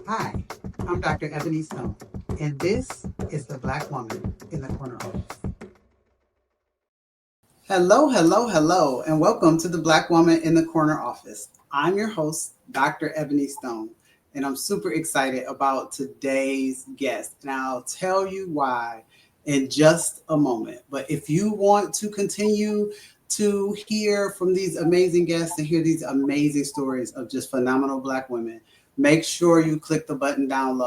Hi, I'm Dr. Ebony Stone, and this is the Black Woman in the Corner Office. Hello, and welcome to the Black Woman in the Corner Office. I'm your host, Dr. Ebony Stone, and I'm super excited about today's guest. And I'll tell you why in just a moment. But if you want to continue to hear from these amazing guests and hear these amazing stories of just phenomenal Black women, make sure you click the button down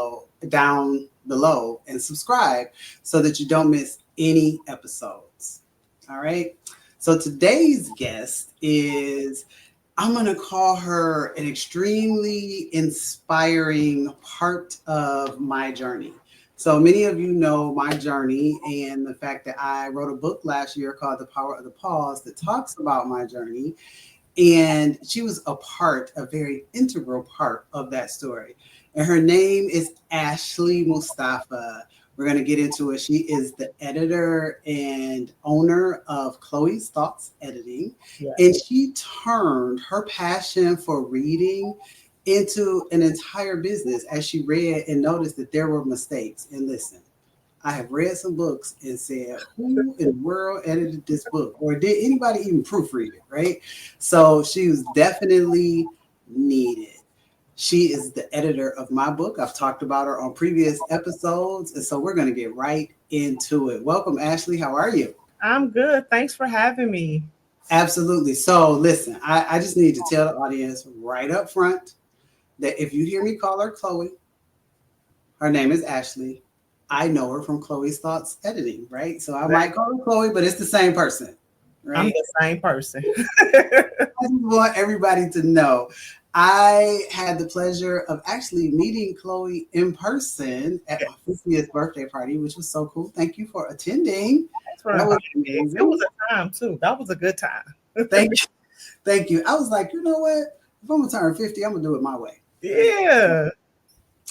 below and subscribe so that you don't miss any episodes. All right. So today's guest is, I'm going to call her an extremely inspiring part of my journey. So many of you know my journey and the fact that I wrote a book last year called The Power of the Pause that talks about my journey. And she was a very integral part of that story. And her name is Ashley Mustafaa. We're going to get into it. She is the editor and owner of Khloe's Thoughts Editing. Yes. And she turned her passion for reading into an entire business as she read and noticed that there were mistakes. And listen, I have read some books and said, who in the world edited this book? Or did anybody even proofread it, right? So she was definitely needed. She is the editor of my book. I've talked about her on previous episodes. And so we're going to get right into it. Welcome, Ashley. How are you? I'm good. Thanks for having me. Absolutely. So listen, I just need to tell the audience right up front that if you hear me call her Khloe, her name is Ashley. I know her from Khloe's Thoughts Editing, right? So I might call her Khloe, but it's the same person, right? I'm the same person. I just want everybody to know I had the pleasure of actually meeting Khloe in person at my 50th birthday party, which was so cool. Thank you for attending. That was amazing. It was a time too. That was a good time. Thank you. I was like, you know what? If I'm gonna turn 50, I'm gonna do it my way. Yeah.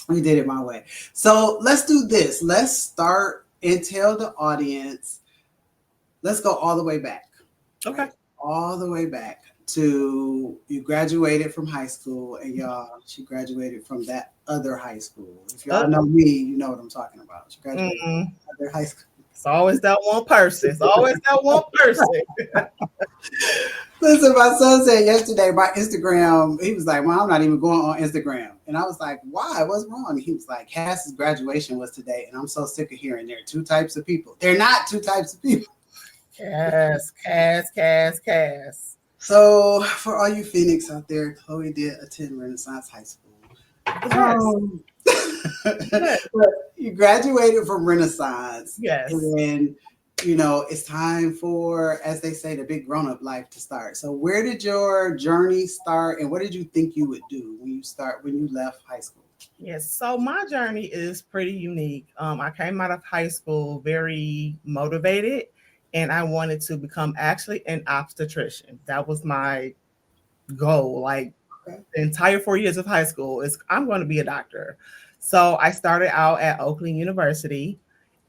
We did it my way. So let's do this. Let's start and tell the audience. Let's go all the way back. Okay. Right? All the way back to you graduated from high school, and she graduated from that other high school. If y'all know me, you know what I'm talking about. She graduated from other high school. It's always that one person. Listen, my son said yesterday, my Instagram, he was like, Mom, I'm not even going on Instagram. And I was like, why? What's wrong? He was like, Cass's graduation was today. And I'm so sick of hearing there are two types of people. They're not two types of people. Cass. So for all you Phoenix out there, Khloe did attend Renaissance High School. Yes. You graduated from Renaissance. Yes. And it's time for, as they say, the big grown-up life to start. So where did your journey start, and what did you think you would do when you left high school? Yes, so my journey is pretty unique. I came out of high school very motivated, and I wanted to become actually an obstetrician. That was my goal. Like the entire 4 years of high school is I'm going to be a doctor. So I started out at Oakland University.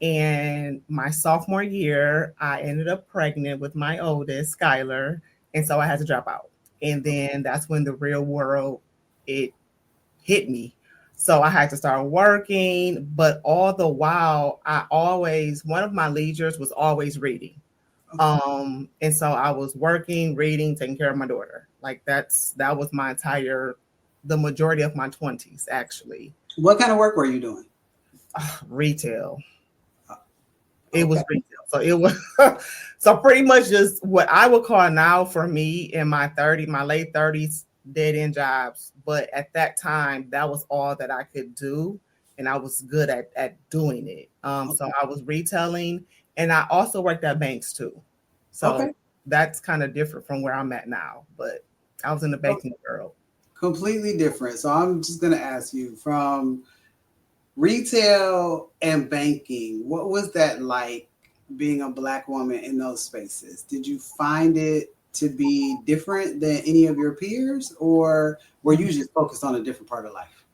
And my sophomore year, I ended up pregnant with my oldest, Skylar. And so I had to drop out. And then that's when the real world, it hit me. So I had to start working. But all the while, one of my leaders was always reading. And so I was working, reading, taking care of my daughter. Like that was the majority of my 20s, actually. What kind of work were you doing? Retail. It was retail. So it was so pretty much just what I would call now for me in my late 30s, dead end jobs. But at that time, that was all that I could do. And I was good at doing it. So I was retailing, and I also worked at banks too. So that's kind of different from where I'm at now. But I was in the banking world. Completely different. So I'm just going to ask you, from retail and banking, what was that like being a Black woman in those spaces? Did you find it to be different than any of your peers, or were you just focused on a different part of life?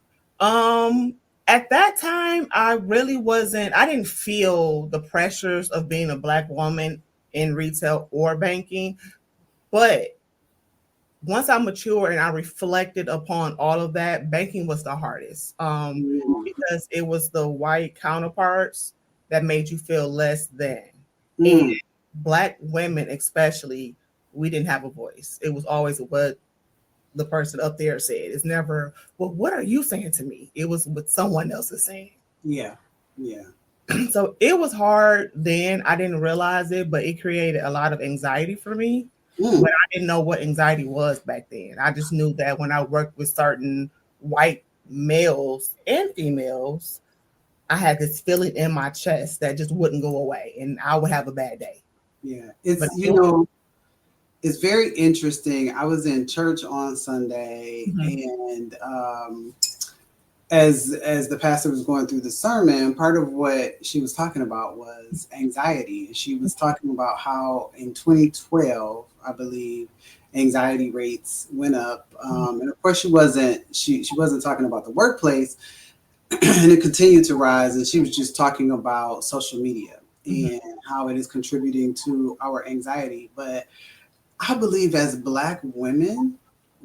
At that time, I didn't feel the pressures of being a Black woman in retail or banking, but once I matured and I reflected upon all of that, banking was the hardest. Because it was the white counterparts that made you feel less than. And Mm. Black women, especially, we didn't have a voice. It was always what the person up there said. It's never, well, what are you saying to me? It was what someone else is saying. Yeah. Yeah. So it was hard then. I didn't realize it, but it created a lot of anxiety for me. Mm. But I didn't know what anxiety was back then. I just knew that when I worked with certain white males and females, I had this feeling in my chest that just wouldn't go away, and I would have a bad day. Yeah. But It's, you know, it's very interesting. I was in church on Sunday, Mhm. and as the pastor was going through the sermon, part of what she was talking about was anxiety. And she was talking about how in 2012, I believe, anxiety rates went up. And of course, she wasn't talking about the workplace, and it continued to rise. And she was just talking about social media Mhm. and how it is contributing to our anxiety. But I believe as Black women,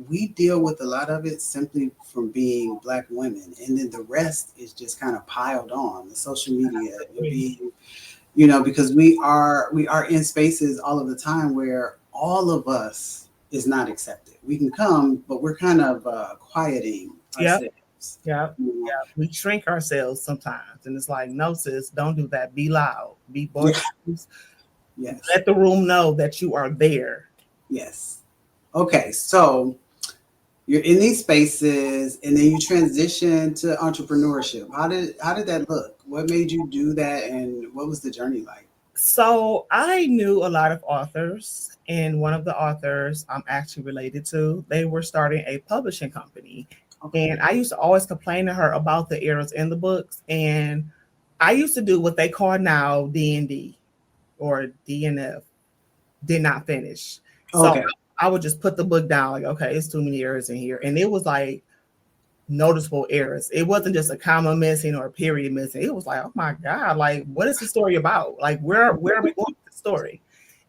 we deal with a lot of it simply from being Black women. And then the rest is just kind of piled on the social media and being, because we are in spaces all of the time where all of us is not accepted. We can come, but we're kind of quieting Yep, ourselves. yep, You know? yep. We shrink ourselves sometimes, and it's like, no, sis, don't do that. Be loud, be Yeah. boisterous. Yes. Let the room know that you are there. Yes. Okay. So you're in these spaces and then you transition to entrepreneurship. How did that look? What made you do that and what was the journey like? So I knew a lot of authors, and one of the authors I'm actually related to, they were starting a publishing company. Okay. And I used to always complain to her about the errors in the books. And I used to do what they call now D&D or DNF, did not finish. So Okay. I would just put the book down, like, okay, it's too many errors in here. And it was like noticeable errors. It wasn't just a comma missing or a period missing. It was like, oh my God, like, what is the story about? Like, where are we going with the story?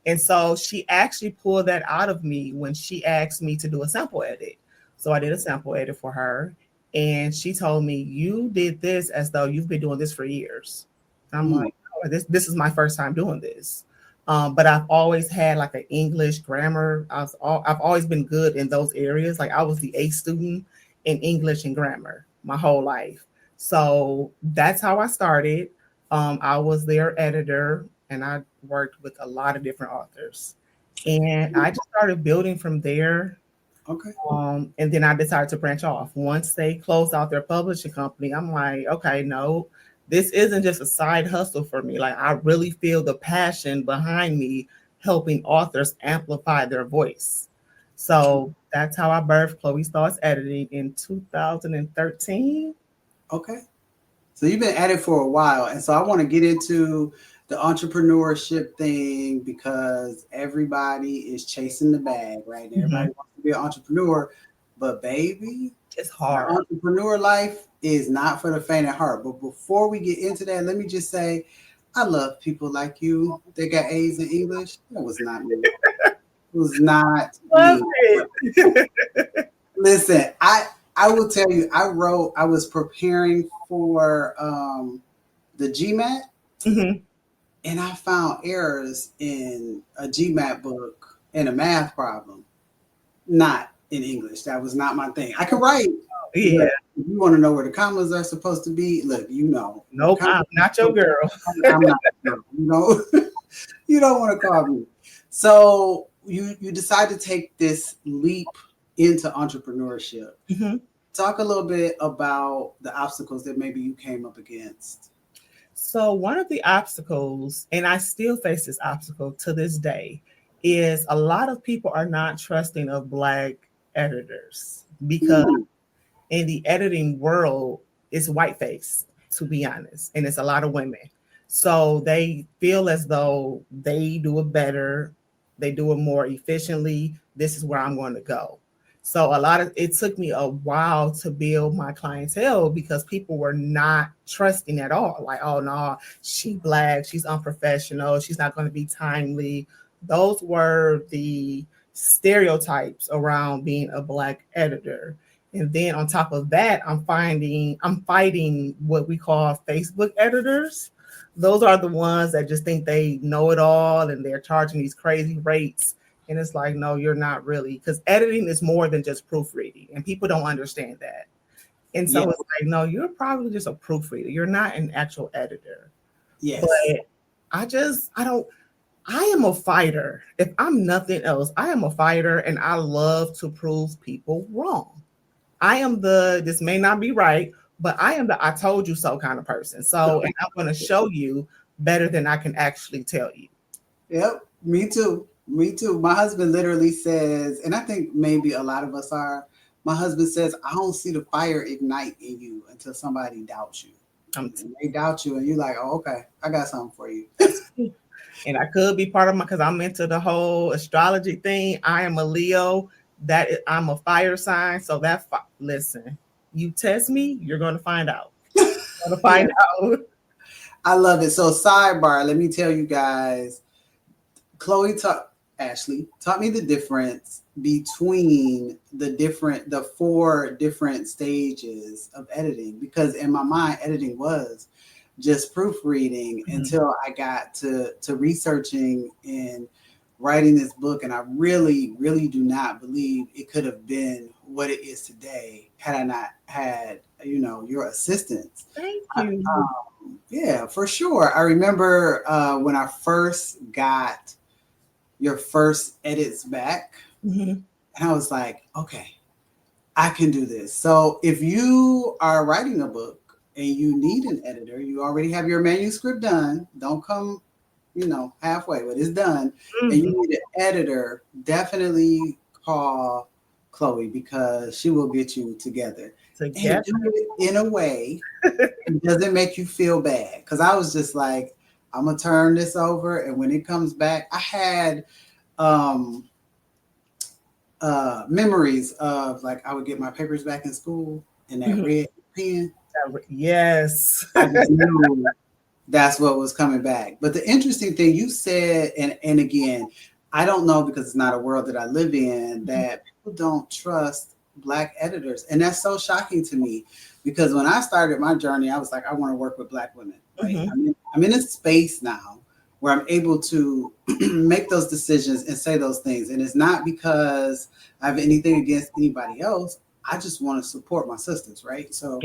And so she actually pulled that out of me when she asked me to do a sample edit. So I did a sample edit for her. And she told me, you did this as though you've been doing this for years. I'm Mm, like, oh, this is my first time doing this. But I've always had like an English grammar. I've always been good in those areas. Like I was the A student in English and grammar my whole life. So that's how I started. I was their editor and I worked with a lot of different authors. And I just started building from there. okay. And then I decided to branch off. Once they closed out their publishing company, I'm like, okay, no, this isn't just a side hustle for me. Like, I really feel the passion behind me helping authors amplify their voice. So that's how I birthed Khloe Starts Editing in 2013. Okay. So you've been at it for a while. And so I want to get into the entrepreneurship thing because everybody is chasing the bag, right? And Mhm. everybody wants to be an entrepreneur. But baby, It's the hard. entrepreneur life is not for the faint of heart. But before we get into that, let me just say I love people like you that got A's in English. That was not me. It was not Love me. it. Listen, I will tell you, I was preparing for the GMAT Mhm. and I found errors in a GMAT book and a math problem, not in English. That was not my thing. I could write, Yeah. but if you want to know where the commas are supposed to be, look, where the Nope. commas I'm not your girl. I'm not, you don't want to call me. So you decide to take this leap into entrepreneurship. Mhm. Talk a little bit about the obstacles that maybe you came up against. So, one of the obstacles, and I still face this obstacle to this day, is a lot of people are not trusting of Black editors because Hmm. in the editing world, it's white face, to be honest, and it's a lot of women. So they feel as though they do it better, they do it more efficiently. This is where I'm going to go. So it took me a while to build my clientele because people were not trusting at all. Like, oh no, she Black, she's unprofessional, she's not going to be timely. Those were the stereotypes around being a Black editor. And then on top of that, I'm fighting what we call Facebook editors. Those are the ones that just think they know it all and they're charging these crazy rates. And it's like, no, you're not really, because editing is more than just proofreading, and people don't understand that. And so Yeah. it's like, no, you're probably just a proofreader. You're not an actual editor. Yes. But I don't, I am a fighter. If I'm nothing else, I am a fighter, and I love to prove people wrong. I am this may not be right, but I am the I told you so kind of person. So, and I'm going to show you better than I can actually tell you. Yep. Me too. Me too. My husband literally says, and I think maybe a lot of us are. My husband says, I don't see the fire ignite in you until somebody doubts you. And they doubt you, and you're like, oh, okay, I got something for you. And I could be part of because I'm into the whole astrology thing. I am a Leo. I'm a fire sign. So listen, you test me, you're going to find out. You're going to find out. I love it. So sidebar, let me tell you guys, Ashley taught me the difference between the four different stages of editing, because in my mind, editing was just proofreading until I got to researching and writing this book. And I really, really do not believe it could have been what it is today had I not had, your assistance. Thank you. Yeah, for sure. I remember when I first got your first edits back, and I was like, okay, I can do this. So if you are writing a book and you need an editor, you already have your manuscript done, don't come, halfway, but it's done, and you need an editor, definitely call Khloe, because she will get you together. And do it in a way that doesn't make you feel bad. Because I was just like, I'm going to turn this over, and when it comes back, I had memories of, like, I would get my papers back in school and that red pen. Yes. I just knew that's what was coming back. But the interesting thing you said, and again, I don't know, because it's not a world that I live in, that people don't trust Black editors. And that's so shocking to me, because when I started my journey, I was like, I want to work with Black women. Right? I'm in a space now where I'm able to make those decisions and say those things. And it's not because I have anything against anybody else. I just want to support my sisters, right? So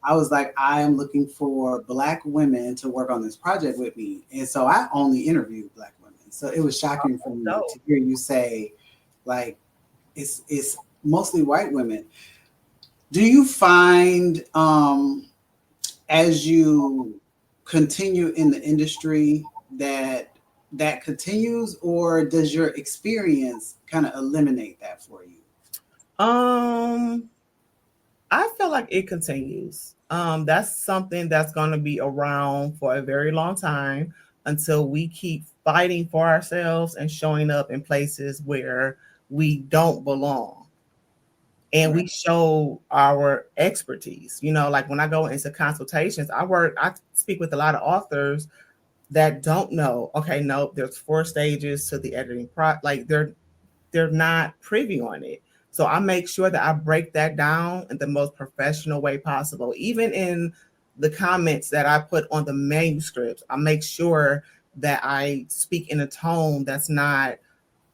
I was like, I am looking for Black women to work on this project with me. And so I only interviewed Black women. So it was shocking for me to hear you say, like, it's mostly white women. Do you find, as you continue in the industry, that continues, or does your experience kind of eliminate that for you? I feel like it continues. That's something that's going to be around for a very long time, until we keep fighting for ourselves and showing up in places where we don't belong. And we show our expertise. Like when I go into consultations, I speak with a lot of authors that don't know, okay, no, there's 4 stages to the editing like they're not privy on it. So I make sure that I break that down in the most professional way possible. Even in the comments that I put on the manuscripts, I make sure that I speak in a tone that's not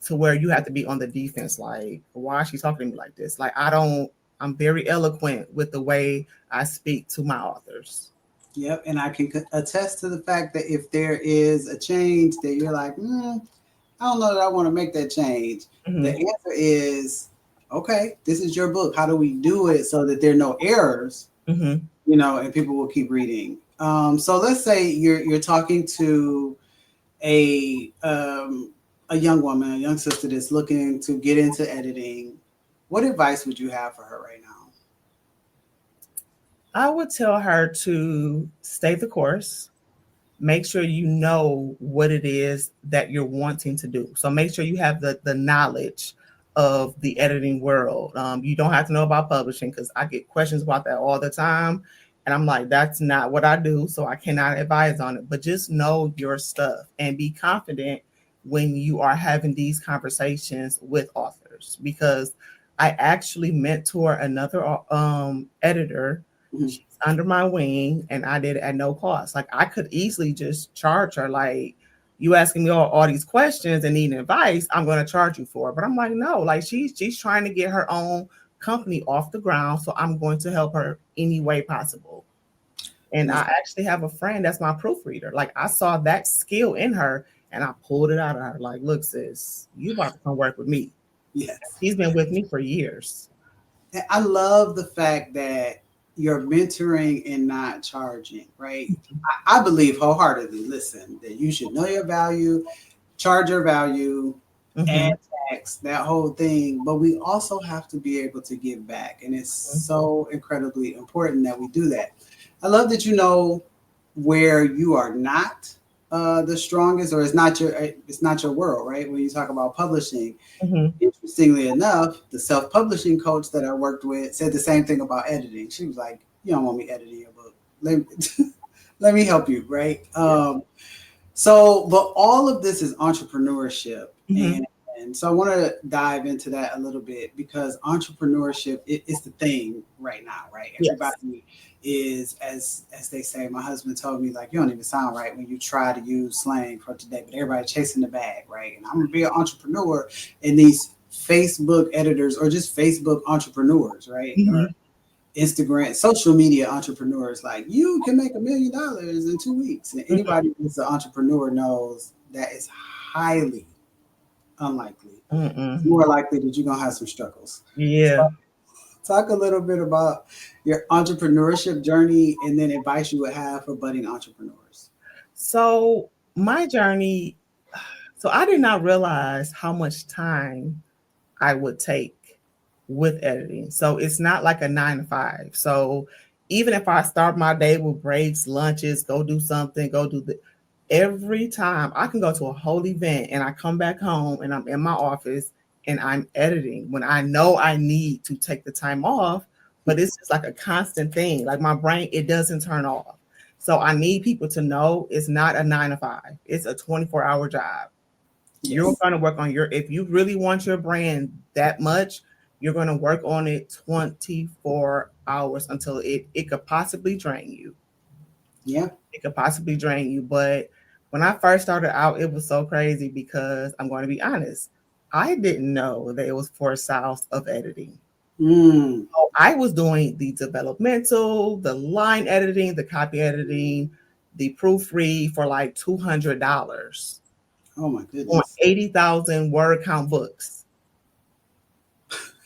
to where you have to be on the defense. Like, why is she talking to me like this? Like, I'm very eloquent with the way I speak to my authors. Yep. And I can attest to the fact that if there is a change that you're like, I don't know that I want to make that change. The answer is, okay, this is your book. How do we do it so that there are no errors, and people will keep reading. So let's say you're talking to a young woman, a young sister that's looking to get into editing. What advice would you have for her right now? I would tell her to stay the course. Make sure you know what it is that you're wanting to do. So make sure you have the knowledge of the editing world. You don't have to know about publishing, because I get questions about that all the time. And I'm like, that's not what I do, so I cannot advise on it. But just know your stuff and be confident when you are having these conversations with authors, because I actually mentor another editor. Mhm. She's under my wing, and I did it at no cost. Like, I could easily just charge her, like, you asking me all these questions and needing advice, I'm going to charge you for it. But I'm like, no, like, she's trying to get her own company off the ground, so I'm going to help her any way possible. And I actually have a friend that's my proofreader. Like, I saw that skill in her and I pulled it out of her. Like, look, sis, you about to come work with me. Yes. She's been with me for years. And I love the fact that you're mentoring and not charging, right? I believe wholeheartedly, listen, that you should know your value, charge your value, Mm-hmm. add tax, that whole thing. But we also have to be able to give back. And it's so incredibly important that we do that. I love that you know where you are not the strongest, or it's not your world, right? When you talk about publishing, Mm-hmm. interestingly enough, the self-publishing coach that I worked with said the same thing about editing. She was like, "You don't want me editing your book. Let me, let me help you, right?" Yeah. So, but all of this is entrepreneurship, Mm-hmm. and so I want to dive into that a little bit because entrepreneurship is the thing right now, right? Yes. Everybody is, as they say. My husband told me, like, you don't even sound right when you try to use slang for today, but everybody chasing the bag, right? And I'm gonna be an entrepreneur, and these Facebook editors or just Facebook entrepreneurs, right? Mm-hmm. Or Instagram, social media entrepreneurs, like, you can make $1 million in 2 weeks. And anybody who's an entrepreneur knows that is highly unlikely. It's Mm-hmm. more likely that you're gonna have some struggles. Yeah. So talk a little bit about your entrepreneurship journey and then advice you would have for budding entrepreneurs. So my journey, so I did not realize how much time I would take with editing. So it's not like a 9 to 5. So even if I start my day with breaks, lunches, go do something, go do the every time I can go to a whole event and I come back home and I'm in my office and I'm editing when I know I need to take the time off, but it's just like a constant thing. Like, my brain, it doesn't turn off. So I need people to know it's not a 9 to 5. It's a 24-hour job. You're Yes. going to work on if you really want your brand that much, you're going to work on it 24 hours until it could possibly drain you. Yeah. It could possibly drain you. But when I first started out, it was so crazy because I'm going to be honest, I didn't know that it was 4 styles of editing. Mm. So I was doing the developmental, the line editing, the copy editing, the proofread for like $200 Oh my on goodness. 80,000 word count books.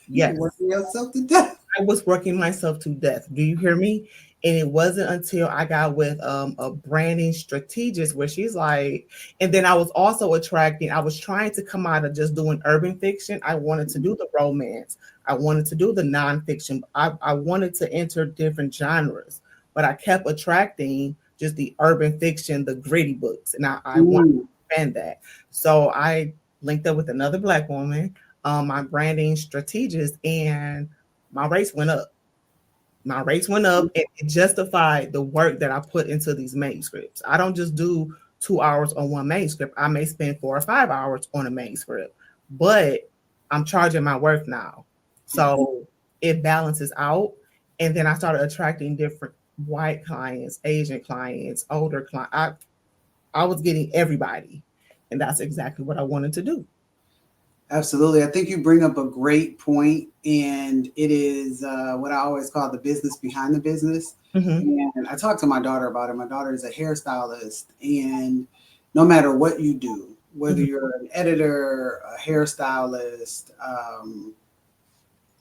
You were Yes. working yourself to death. I was working myself to death. Do you hear me? And it wasn't until I got with a branding strategist where she's like, and then I was also attracting, I was trying to come out of just doing urban fiction. I wanted to do the romance. I wanted to do the nonfiction. I wanted to enter different genres, but I kept attracting just the urban fiction, the gritty books. And I wanted Mm. to expand that. So I linked up with another Black woman, my branding strategist, and my rates went up. My rates went up, and it justified the work that I put into these manuscripts. I don't just do 2 hours on one manuscript. I may spend 4 or 5 hours on a manuscript, but I'm charging my worth now. Yes. So it balances out. And then I started attracting different white clients, Asian clients, older clients. I was getting everybody. And that's exactly what I wanted to do. Absolutely. I think you bring up a great point, and it is what I always call the business behind the business. Mm-hmm. And I talked to my daughter about it. My daughter is a hairstylist, and no matter what you do, whether Mm-hmm. you're an editor, a hairstylist,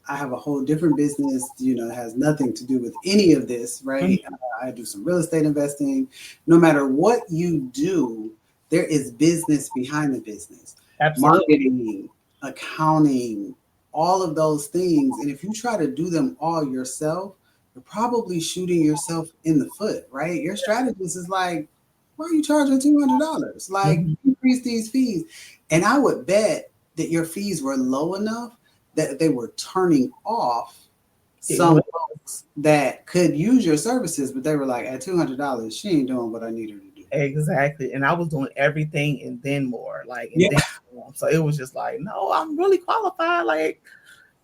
I have a whole different business, that has nothing to do with any of this, Mm-hmm. right? I do some real estate investing. No matter what you do, there is business behind the business, Absolutely. marketing, accounting, all of those things. And if you try to do them all yourself, you're probably shooting yourself in the foot, right? Your strategist is like, why are you charging $200? Like, Mm-hmm. increase these fees. And I would bet that your fees were low enough that they were turning off It some was. folks that could use your services, but they were like, at $200, she ain't doing what I need her to do. Exactly. And I was doing everything and then more, like, and Yeah. then more. So it was just like, no, I'm really qualified. Like,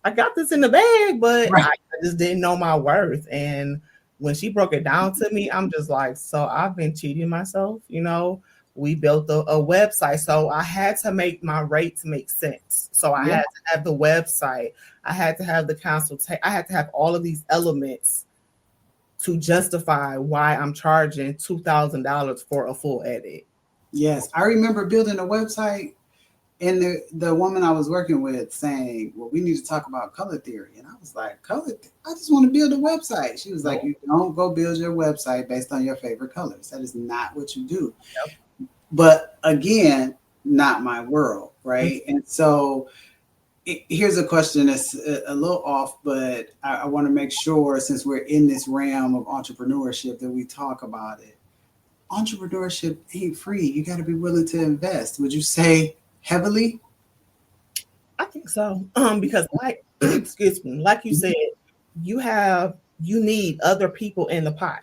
I got this in the bag, but Right. I just didn't know my worth. And when she broke it down to me, I'm just like, so I've been cheating myself, you know. We built a website, so I had to make my rates make sense. So I Yeah. had to have the website, I had to have the consultation, I had to have all of these elements to justify why I'm charging $2,000 for a full edit. Yes. I remember building a website and the woman I was working with saying, well, we need to talk about color theory. And I was like, I just want to build a website. She was like, No. you don't go build your website based on your favorite colors. That is not what you do. Yep. But again, not my world, right? And so here's a question that's a little off, but I want to make sure, since we're in this realm of entrepreneurship, that we talk about it. Entrepreneurship ain't free. You got to be willing to invest. Would you say heavily? I think so. Because like excuse me, like you said, you need other people in the pot.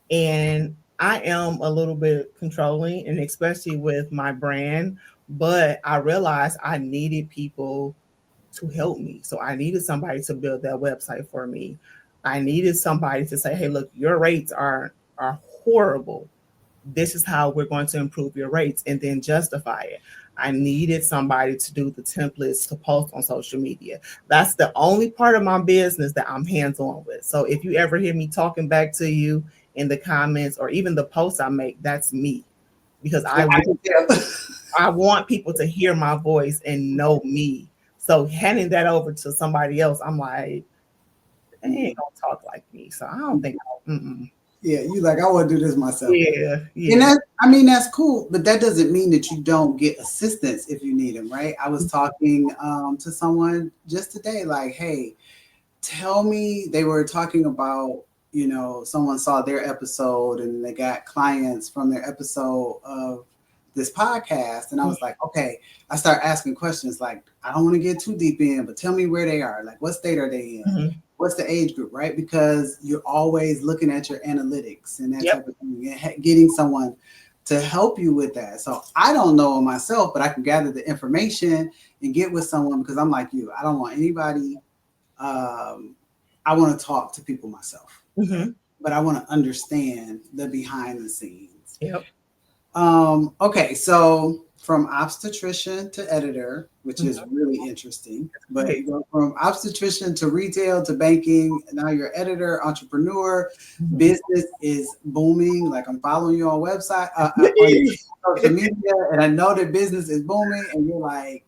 And I am a little bit controlling, and especially with my brand, but I realized I needed people to help me. So I needed somebody to build that website for me. I needed somebody to say, hey, look, your rates are horrible. This is how we're going to improve your rates, and then justify it. I needed somebody to do the templates to post on social media. That's the only part of my business that I'm hands on with. So if you ever hear me talking back to you in the comments or even the posts I make, that's me, because Yeah, I can tell. I want people to hear my voice and know me. So handing that over to somebody else, I'm like, they ain't gonna talk like me. So I don't think. Yeah, you like, I want to do this myself. Yeah, And yeah. that's cool, but that doesn't mean that you don't get assistance if you need them, right? I was talking to someone just today, like, hey, tell me, they were talking about, someone saw their episode and they got clients from their episode of this podcast. And I was like, okay, I start asking questions like, I don't want to get too deep in, but tell me where they are. Like, what state are they in? Mm-hmm. What's the age group, right? Because you're always looking at your analytics and that Yep. type of thing, and getting someone to help you with that. So I don't know myself, but I can gather the information and get with someone, because I'm like you. I don't want anybody. I want to talk to people myself, right? Mm-hmm. But I want to understand the behind the scenes. Yep. Okay, so from obstetrician to editor, which is Mm-hmm. really interesting, but Great. you go from obstetrician to retail to banking. Now you're editor, entrepreneur. Mm-hmm. Business is booming. Like, I'm following you on website, on social media, and I know that business is booming. And you're like,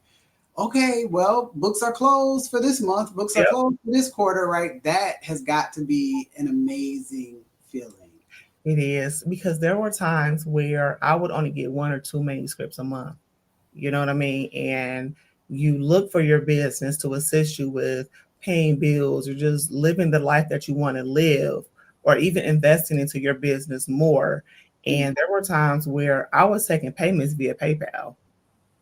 okay, well, books are closed for this month. Books are Yep. closed for this quarter, right? That has got to be an amazing feeling. It is, because there were times where I would only get one or two manuscripts a month. You know what I mean? And you look for your business to assist you with paying bills or just living the life that you want to live, or even investing into your business more. And there were times where I was taking payments via PayPal,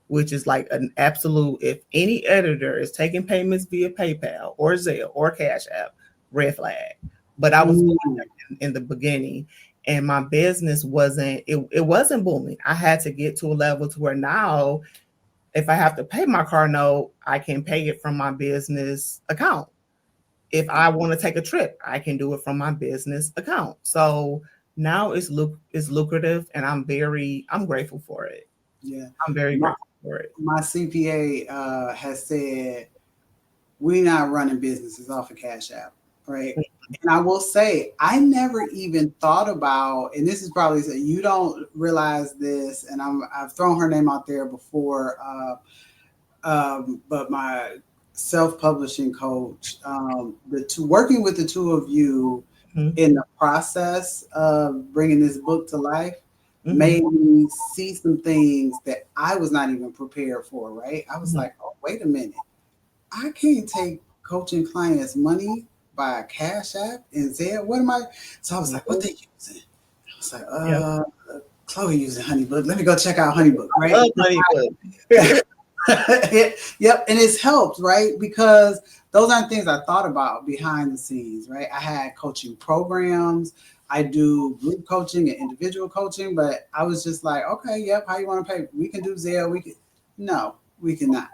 which is like an absolute, if any editor is taking payments via PayPal or Zelle or Cash App, red flag. But I was doing Mm. that in the beginning, and my business it wasn't booming. I had to get to a level to where now, if I have to pay my car note, I can pay it from my business account. If I want to take a trip, I can do it from my business account. So now it's lucrative, and I'm grateful for it. Yeah. I'm very My, grateful for it. my CPA has said we're not running businesses off of Cash App, right? And I will say, I never even thought about, and this is probably, you don't realize this, and I've thrown her name out there before, but my self-publishing coach, working with the two of you Mm-hmm. in the process of bringing this book to life Mm-hmm. made me see some things that I was not even prepared for, right? I was Mm-hmm. like, oh, wait a minute. I can't take coaching clients' money by a Cash App and Zelle. What am I? So I was like, what they using? I was like, Yep. Khloe using Honeybook. Let me go check out Honeybook, I right? love money, but Yep, and it's helped, right? Because those aren't things I thought about behind the scenes, right? I had coaching programs. I do group coaching and individual coaching, but I was just like, okay, yep, how you want to pay? We can do Zelle. We can. No, we cannot.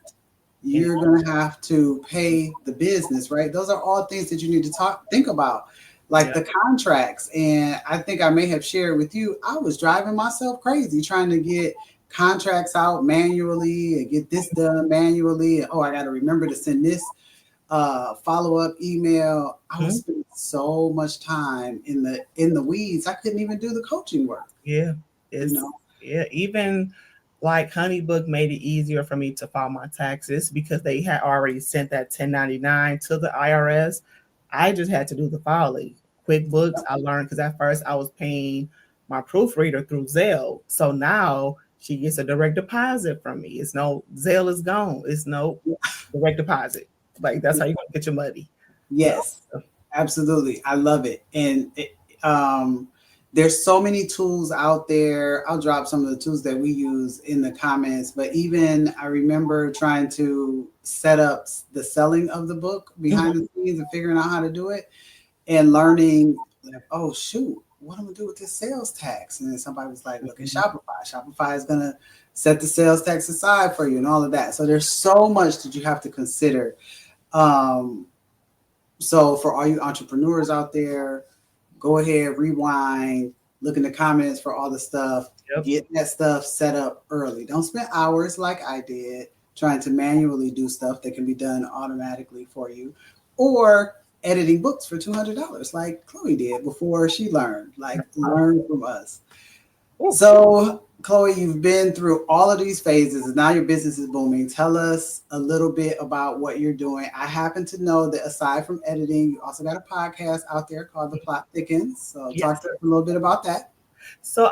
Yeah. You're going to have to pay the business, right? Those are all things that you need to think about, like Yeah. the contracts. And I think I may have shared with you, I was driving myself crazy trying to get contracts out manually and get this done manually. Oh, I got to remember to send this follow-up email. I was Mhm. spending so much time in the weeds. I couldn't even do the coaching work, Yeah. you It's know. yeah, even like Honeybook made it easier for me to file my taxes because they had already sent that 1099 to the IRS. I just had to do the filing. QuickBooks, I learned because at first I was paying my proofreader through Zelle. So now she gets a direct deposit from me. It's no Zelle is gone. It's no direct deposit. Like that's how you're gonna get your money. So Yes, absolutely. I love it. And there's so many tools out there. I'll drop some of the tools that we use in the comments. But even I remember trying to set up the selling of the book mhm, behind the scenes and figuring out how to do it and learning, like, oh, shoot, what am I going to do with this sales tax? And then somebody was like, look at mhm. Shopify. Shopify is going to set the sales tax aside for you and all of that. So there's so much that you have to consider. Um, so for all you entrepreneurs out there, go ahead, rewind, look in the comments for all the stuff, Yep. get that stuff set up early. Don't spend hours like I did trying to manually do stuff that can be done automatically for you, or editing books for $200 like Khloe did before she learned. Like, learn from us. Ooh. So, Khloe, you've been through all of these phases and now your business is booming. Tell us a little bit about what you're doing. I happen to know that aside from editing, you also got a podcast out there called The Plot Thickens. So, talk Yes. to us a little bit about that. So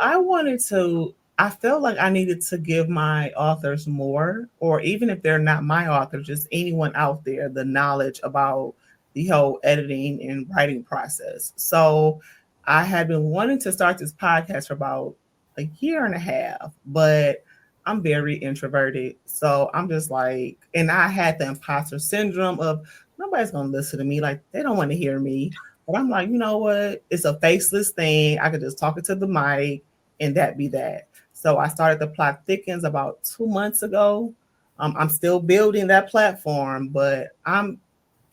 I felt like I needed to give my authors more, or even if they're not my authors, just anyone out there, the knowledge about the whole editing and writing process. So I had been wanting to start this podcast for about a year and a half, but I'm very introverted. So I'm just like, and I had the imposter syndrome of nobody's going to listen to me. Like, they don't want to hear me. But I'm like, you know what? It's a faceless thing. I could just talk it to the mic and that be that. So I started the Plot Thickens about 2 months ago. I'm still building that platform, but I'm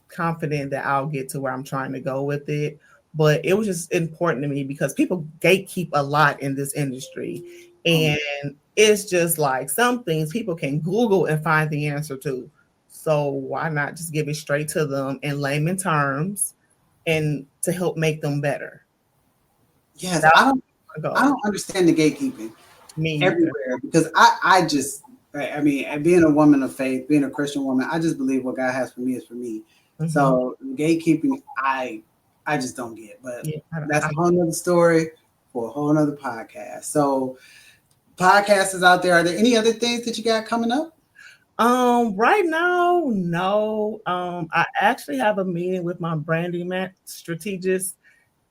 confident that I'll get to where I'm trying to go with it. But it was just important to me because people gatekeep a lot in this industry. Um, And it's just like some things people can Google and find the answer to. So why not just give it straight to them in layman terms and to help make them better? yes, That's my I goal. don't understand the gatekeeping Me either. everywhere because I just, I mean, being a woman of faith, being a Christian woman, I just believe what God has for me is for me. Hmm. So gatekeeping, I just don't get. But Yeah, that's a whole nother story for a whole nother podcast. So podcasts is out there. Are there any other things that you got coming up? Right now, no. I actually have a meeting with my branding strategist.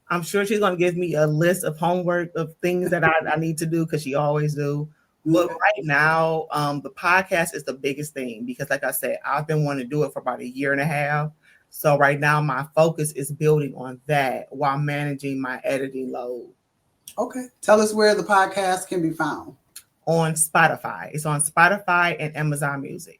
I'm sure she's going to give me a list of homework of things that I need to do because she always do. But Okay. right now, the podcast is the biggest thing because, like I said, I've been wanting to do it for about a year and a half. So right now, my focus is building on that while managing my editing load Okay. Tell us where the podcast can be found. on Spotify. It's on Spotify and Amazon Music.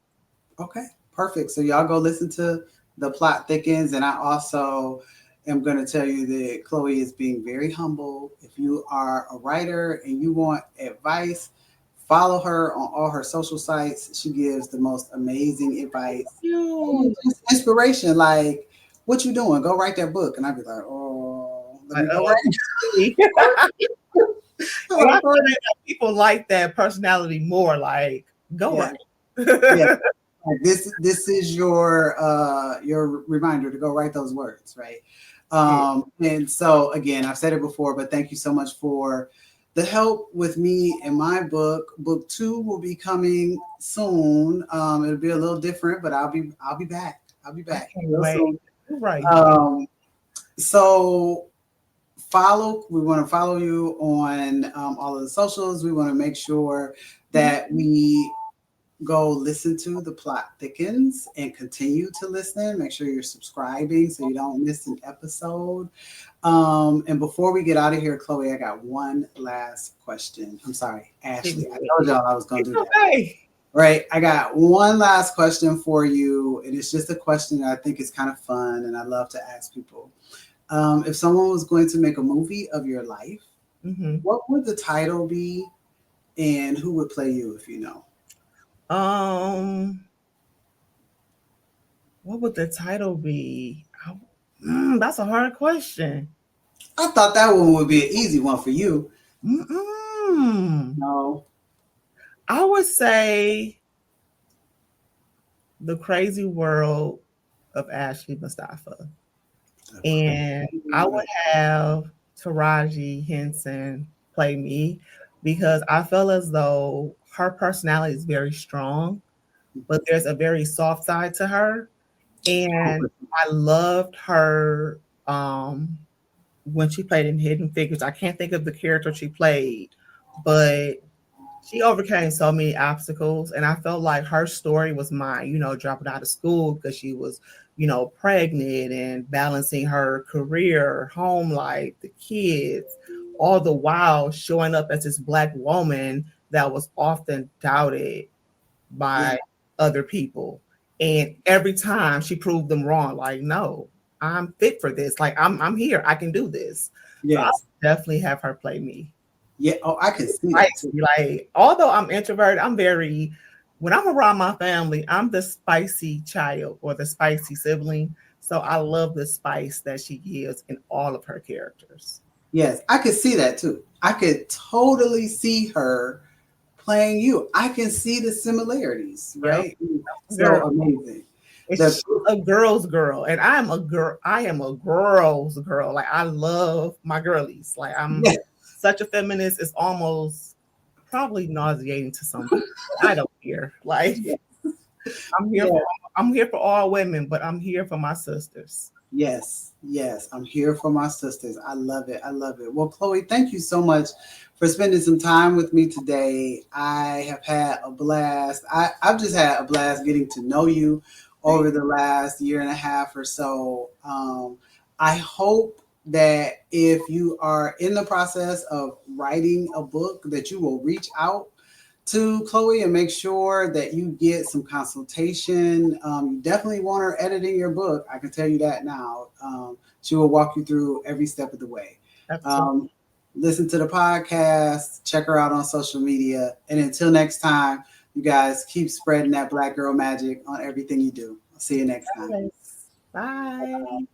Okay. Perfect. So y'all go listen to The Plot Thickens. And I also am going to tell you that Khloe is being very humble. If you are a writer and you want advice, follow her on all her social sites. She gives the most amazing advice and You. just inspiration. Like, what you doing? Go write that book. And I'd be like, oh, let Like, me go oh, write. and I Like, find that people like that personality more. Like, go yeah, right. yeah. This is your reminder to go write those words, right? Yeah. And so again, I've said it before, but thank you so much for the help with me and my book. Book 2 will be coming soon. It'll be a little different, but I'll be back. I'll be I back can't real wait. soon. Right. Um, so we want to follow you on all of the socials. We want to make sure that we go listen to The Plot Thickens and continue to listen. Make sure you're subscribing so you don't miss an episode. And before we get out of here, Khloe, I got one last question. I'm sorry, Ashley. I told y'all I was going to do that. Okay. Right. I got one last question for you. And it's just a question that I think is kind of fun and I love to ask people. If someone was going to make a movie of your life, what would the title be and who would play you if you know? What would the title be? That's a hard question. I thought that one would be an easy one for you. No. I would say The Crazy World of Ashley Mustafaa. And I would have Taraji Henson play me because I feel as though her personality is very strong, but there's a very soft side to her. And I loved her when she played in Hidden Figures. I can't think of the character she played, but she overcame so many obstacles. And I felt like her story was mine, dropping out of school because she was, pregnant and balancing her career, home life, the kids, all the while showing up as this Black woman that was often doubted by other people. And every time she proved them wrong, like, no, I'm fit for this. Like, I'm here. I can do this. Yes. So I'll definitely have her play me. Yeah. Oh, I can see that too. Like, although I'm introverted, when I'm around my family, I'm the spicy child or the spicy sibling. So I love the spice that she gives in all of her characters. Yes, I could see that too. I could totally see her playing you. I can see the similarities, right? Yep. So amazing. She's a girl's girl, and I am a girl. I am a girl's girl. Like, I love my girlies. Like, I'm such a feminist. It's almost probably nauseating to some people. I don't care. Like, I'm here for all women, but I'm here for my sisters. Yes, I'm here for my sisters. I love it. Well, Khloe, thank you so much for spending some time with me today. I have had a blast. I've just had a blast getting to know you over the last year and a half or so. I hope that if you are in the process of writing a book, that you will reach out to Khloe and make sure that you get some consultation. You definitely want her editing your book. I can tell you that now. She will walk you through every step of the way. Listen to the podcast, check her out on social media. And until next time, you guys keep spreading that Black girl magic on everything you do. I'll see you next time. Bye.